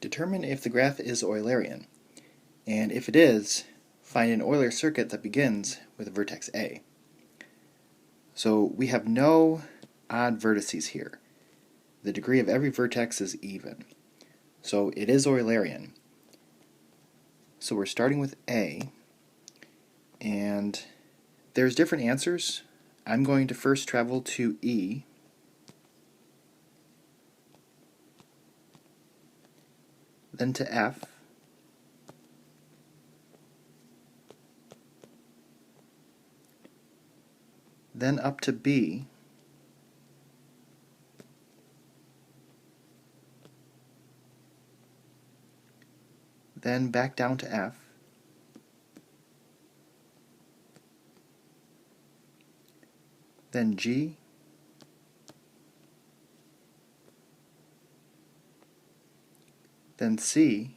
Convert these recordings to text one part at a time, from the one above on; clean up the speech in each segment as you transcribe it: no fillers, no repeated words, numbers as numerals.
Determine if the graph is Eulerian, and if it is, find an Euler circuit that begins with vertex A. So we have no odd vertices here. The degree of every vertex is even. So it is Eulerian. So we're starting with A, and there's different answers. I'm going to first travel to E, then to F, then up to B, then back down to F, then G, then C,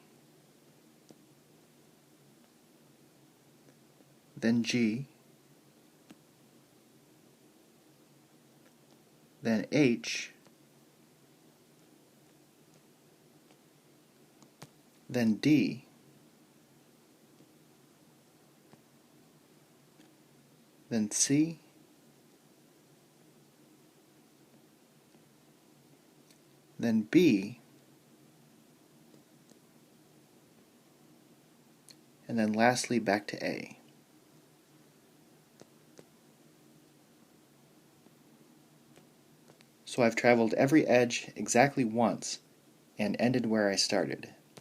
then G, then H, then D, then C, then B, and then lastly back to A. So I've traveled every edge exactly once and ended where I started.